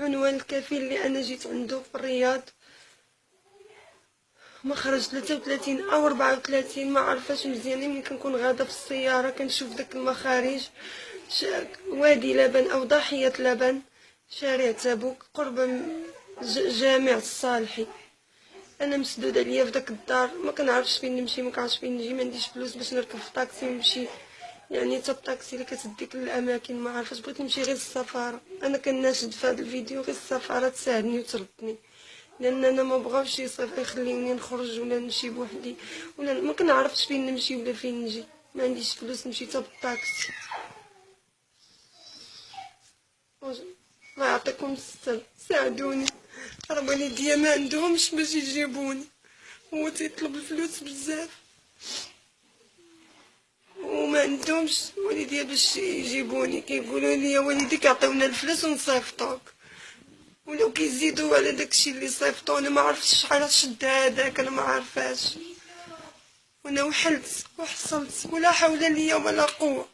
عنوان الكفيل اللي انا جيت عنده في الرياض، مخرج 33 او 34 ما عرفاش مزيان. ملي كنكون غاده في السياره كنشوف داك المخارج، وادي لبن او ضاحيه لبن، شارع تبوك قرب جامع الصالحي. انا مسدود عليا في داك الدار، ما كنعرفش فين نمشي، ما كنعرفش فين نجي، ما عنديش فلوس باش نركب في طاكسي ونمشي، يعني حتى الطاكسي اللي كتديك للاماكن ما عارفاش. بغيت نمشي غير السفاره. انا كناشد في هذا الفيديو غير السفاره تساعدني وتردني، لان انا ما بغاوش يخليوني نخرج ولا نمشي بوحدي، ولا ما كنعرفش فين نمشي ولا فين نجي، ما عنديش فلوس نمشي حتى بالطاكسي. الله يعطيكم الستر، ساعدوني. راه والديا ما عندهمش باش يجيبوني، هو تيطلب الفلوس بزاف وما عندهمش والديا باش يجيبوني. كيقولوا لي والديك عطيونا الفلوس ونصيفطوك، ولو كيزيدوا على داكشي اللي صيفطوا انا ما عرفتش شحال شد هذاك، انا ما عارفاش. وانا وحلت وحصلت ولا حول لي ولا قوه.